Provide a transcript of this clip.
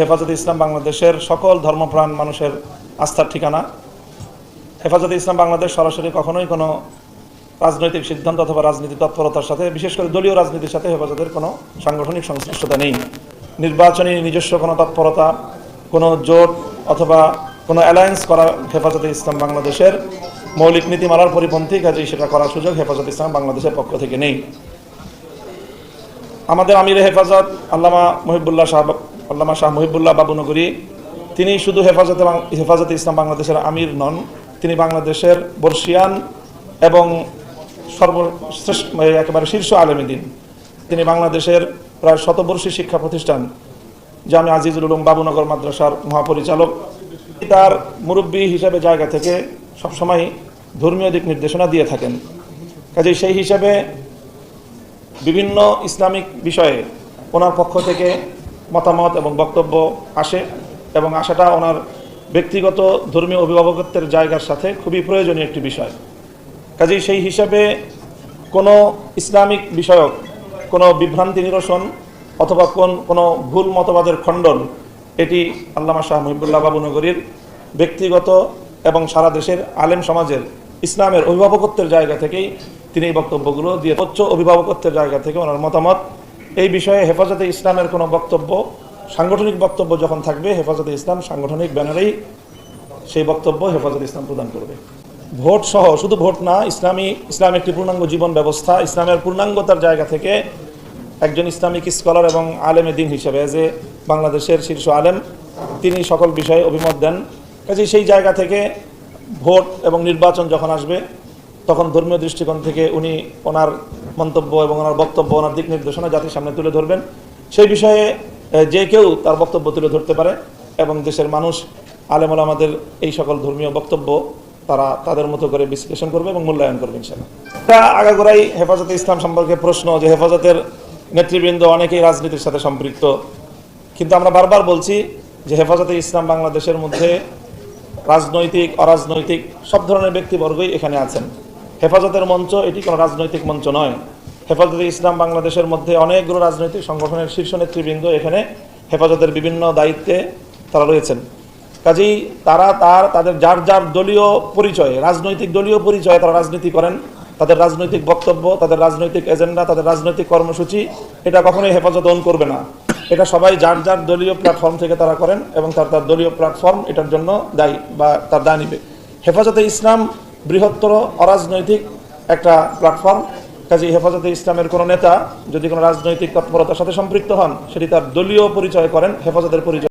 হেফাজতে ইসলাম বাংলাদেশের সকল ধর্মপ্রাণ মানুষের আস্থার ঠিকানা। হেফাজতে ইসলাম বাংলাদেশ সরাসরি কখনোই কোনো রাজনৈতিক সিদ্ধান্ত অথবা রাজনীতি তৎপরতার সাথে, বিশেষ করে দলীয় রাজনীতির সাথে হেফাজতের কোনো সাংগঠনিক সংশ্লিষ্টতা নেই। নির্বাচনী নিজস্ব কোনো তৎপরতা, কোনো জোট অথবা কোনো অ্যালায়েন্স করা হেফাজতে ইসলাম বাংলাদেশের মৌলিক নীতিমালার পরিপন্থী, কাজেই সেটা করার সুযোগ হেফাজতে ইসলাম বাংলাদেশের পক্ষ থেকে নেই। আমাদের আমিরে হেফাজত আল্লামা শাহ মহিবুল্লাহ বাবুনগরী, তিনি শুধু হেফাজতে ইসলাম বাংলাদেশের আমির নন, তিনি বাংলাদেশের বর্ষিয়ান এবং সর্বশ্রেষ্ঠ একেবারে শীর্ষ আলেমে দ্বীন। তিনি বাংলাদেশের প্রায় শতবর্ষী শিক্ষা প্রতিষ্ঠান জামে আজিজুল উলুম বাবুনগর মাদ্রাসার মহাপরিচালক। তার মুরব্বী হিসাবে জায়গা থেকে সবসময় ধর্মীয় দিক নির্দেশনা দিয়ে থাকেন। কাজেই সেই হিসাবে বিভিন্ন ইসলামিক বিষয়ে ওনার পক্ষ থেকে মতামত এবং বক্তব্য আসে, এবং আসাটা ওনার ব্যক্তিগত ধর্মীয় অভিভাবকত্বের জায়গার সাথে খুবই প্রয়োজনীয় একটি বিষয়। কাজেই সেই হিসাবে কোনো ইসলামিক বিষয়ক কোনো বিভ্রান্তি নিরসন অথবা কোনো ভুল মতবাদের খণ্ডন, এটি আল্লামা শাহ মহিবুল্লাহ বাবুনগরীর ব্যক্তিগত এবং সারা দেশের আলেম সমাজের ইসলামের অভিভাবকত্বের জায়গা থেকেই তিনি এই বক্তব্যগুলো দিয়ে, উচ্চ অভিভাবকত্বের জায়গা থেকে ওনার মতামত। এই বিষয়ে হেফাজতে ইসলামের কোনো বক্তব্য, সাংগঠনিক বক্তব্য যখন থাকবে, হেফাজতে ইসলাম সাংগঠনিক ব্যানারেই সেই বক্তব্য হেফাজতে ইসলাম প্রদান করবে। ভোট সহ, শুধু ভোট না, ইসলাম একটি পূর্ণাঙ্গ জীবন ব্যবস্থা। ইসলামের পূর্ণাঙ্গতার জায়গা থেকে একজন ইসলামিক স্কলার এবং আলেমে দ্বীন হিসেবে, যে বাংলাদেশের শীর্ষ আলেম, তিনি সকল বিষয়ে অভিমত দেন। কাজেই সেই জায়গা থেকে ভোট এবং নির্বাচন যখন আসবে, তখন ধর্মীয় দৃষ্টিকোণ থেকে উনি ওনার মন্তব্য এবং ওনার বক্তব্য, ওনার দিক নির্দেশনা জাতির সামনে তুলে ধরবেন। সেই বিষয়ে যে কেউ তার বক্তব্য তুলে ধরতে পারে, এবং দেশের মানুষ আলেম ওলামাদের এই সকল ধর্মীয় বক্তব্য তারা তাদের মতো করে বিশ্লেষণ করবে এবং মূল্যায়ন করবে ইনশাআল্লাহ। এটা আগাগোড়াই হেফাজতে ইসলাম সম্পর্কে প্রশ্ন, যে হেফাজতের নেতৃবৃন্দ অনেকেই রাজনীতির সাথে সম্পৃক্ত, কিন্তু আমরা বারবার বলছি যে হেফাজতে ইসলাম বাংলাদেশের মধ্যে রাজনৈতিক, অরাজনৈতিক সব ধরনের ব্যক্তিবর্গই এখানে আছেন। হেফাজতের মঞ্চ এটি কোনো রাজনৈতিক মঞ্চ নয়। হেফাজতে ইসলাম বাংলাদেশের মধ্যে অনেকগুলো রাজনৈতিক সংগঠনের শীর্ষ নেতৃবৃন্দ এখানে হেফাজতের বিভিন্ন দায়িত্বে তারা রয়েছেন। কাজেই তাদের যার যার দলীয় পরিচয়ে, রাজনৈতিক দলীয় পরিচয়ে তারা রাজনীতি করেন। তাদের রাজনৈতিক বক্তব্য, তাদের রাজনৈতিক এজেন্ডা, তাদের রাজনৈতিক কর্মসূচি, এটা কখনোই হেফাজত অন করবে না। এটা সবাই যার যার দলীয় প্ল্যাটফর্ম থেকে তারা করেন, এবং তার দলীয় প্ল্যাটফর্ম এটার জন্য দায়ী বা তার দায় নিবে। হেফাজতে ইসলাম বৃহত্তর অরাজনৈতিক একটা প্ল্যাটফর্ম। কাজেই হেফাজতে ইসলামের কোনো নেতা যদি কোনো রাজনৈতিক তৎপরতার সাথে সম্পৃক্ত হন, সেটি তার দলীয় পরিচয় করেন, হেফাজতের পরিচয়